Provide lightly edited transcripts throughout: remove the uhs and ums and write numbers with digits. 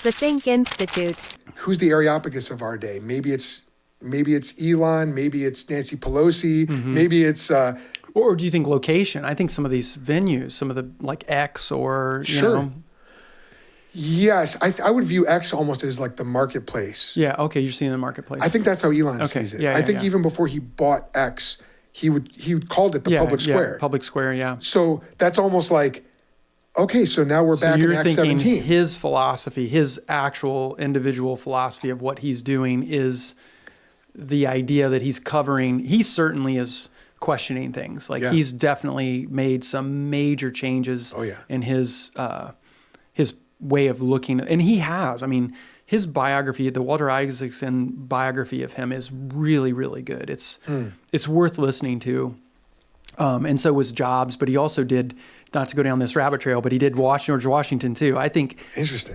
The Think Institute. Who's the Areopagus of our day? Maybe it's Elon, maybe it's Nancy Pelosi, maybe it's or do you think location? I think some of these venues, some of the like X or you know. Yes, I would view X almost as like the marketplace. Yeah, okay, you're seeing the marketplace. I think that's how Elon sees it. I think even before he bought X, he called it the public square. Yeah, public square, yeah. So that's almost like, okay, so now we're back in Act 17. Thinking his philosophy, his actual individual philosophy of what he's doing is the idea that he's covering. He certainly is questioning things. Like he's definitely made some major changes in his way of looking. And he has. I mean, his biography, the Walter Isaacson biography of him is really, really good. It's worth listening to. And so was Jobs, but he also did, not to go down this rabbit trail, but he did George Washington too. I think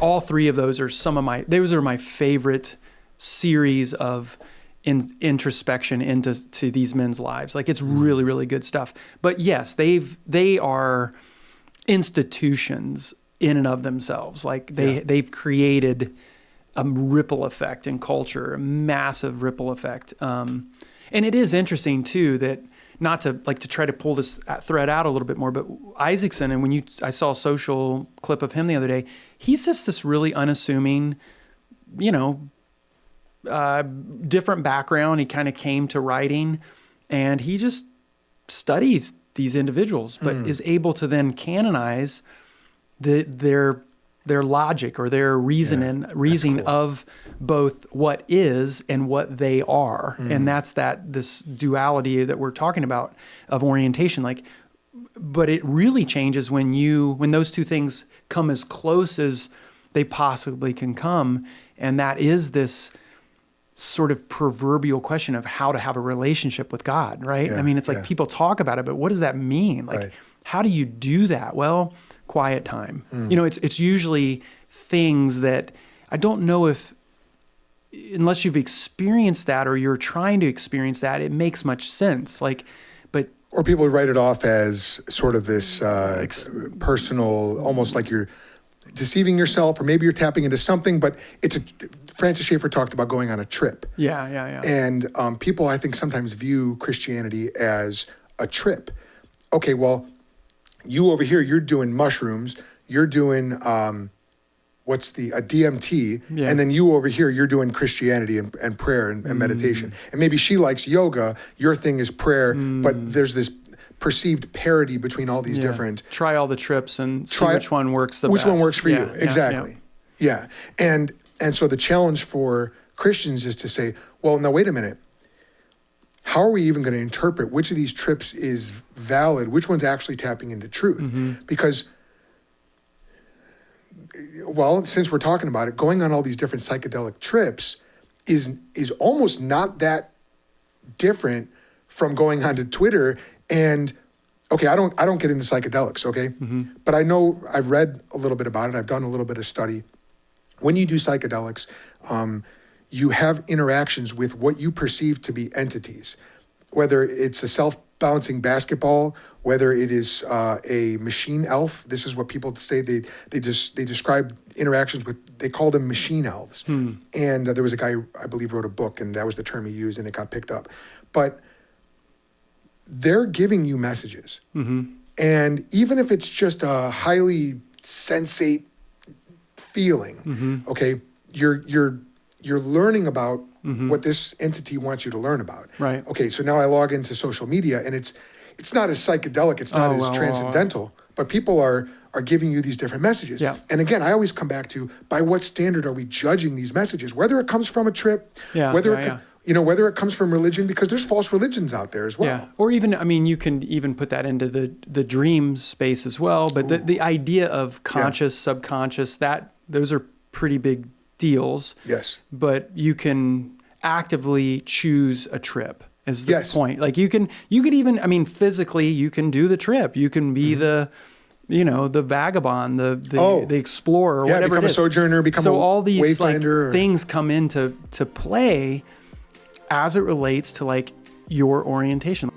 all three of those are those are my favorite series of introspection into these men's lives. Like it's really, really good stuff. But yes, they are institutions in and of themselves. Like they've created a ripple effect in culture, a massive ripple effect. And it is interesting too that, not to try to pull this thread out a little bit more, but Isaacson, and I saw a social clip of him the other day, he's just this really unassuming, different background. He kind of came to writing and he just studies these individuals, but is able to then canonize their logic or their reasoning of both what is and what they are. And that's this duality that we're talking about of orientation. But it really changes when those two things come as close as they possibly can come. And that is this sort of proverbial question of how to have a relationship with God, right? I mean, it's like people talk about it, but what does that mean? How do you do that? Well, quiet time. It's usually things that I don't know if, unless you've experienced that or you're trying to experience that, it makes much sense. Or people write it off as sort of this personal, almost like you're deceiving yourself, or maybe you're tapping into something, but Francis Schaeffer talked about going on a trip. Yeah. And people, I think, sometimes view Christianity as a trip. Okay, well, you over here, you're doing mushrooms, you're doing a DMT, and then you over here, you're doing Christianity and prayer and meditation. And maybe she likes yoga, your thing is prayer, but there's this perceived parity between all these different... Try all the trips and see which one works the best. Which one works for you, exactly. Yeah. And so the challenge for Christians is to say, well, now wait a minute. How are we even going to interpret which of these trips is valid, which one's actually tapping into truth? Because, well, since we're talking about it, going on all these different psychedelic trips is almost not that different from going onto Twitter and, okay, I don't get into psychedelics, okay? But I know I've read a little bit about it. I've done a little bit of study. When you do psychedelics, you have interactions with what you perceive to be entities, whether it's a self-bouncing basketball, whether it is a machine elf. This is what people say. They describe interactions with, they call them machine elves. And there was a guy, I believe, wrote a book, and that was the term he used, and it got picked up. But they're giving you messages. And even if it's just a highly sensate feeling, okay, you're learning about what this entity wants you to learn about. Right. Okay, so now I log into social media, and it's not as psychedelic, it's not as transcendental, but people are giving you these different messages. Yeah. And again, I always come back to, by what standard are we judging these messages? Whether it comes from a trip, whether it comes from religion, because there's false religions out there as well. Yeah. Or even, I mean, you can even put that into the dream space as well. But the idea of conscious, subconscious, those are pretty big deals. Yes. But you can actively choose a trip is the point. Like you could even, I mean, physically you can do the trip. You can be the vagabond, the explorer, or whatever become it is. A sojourner, become so a all these wayfinder, things come into play as it relates to your orientation.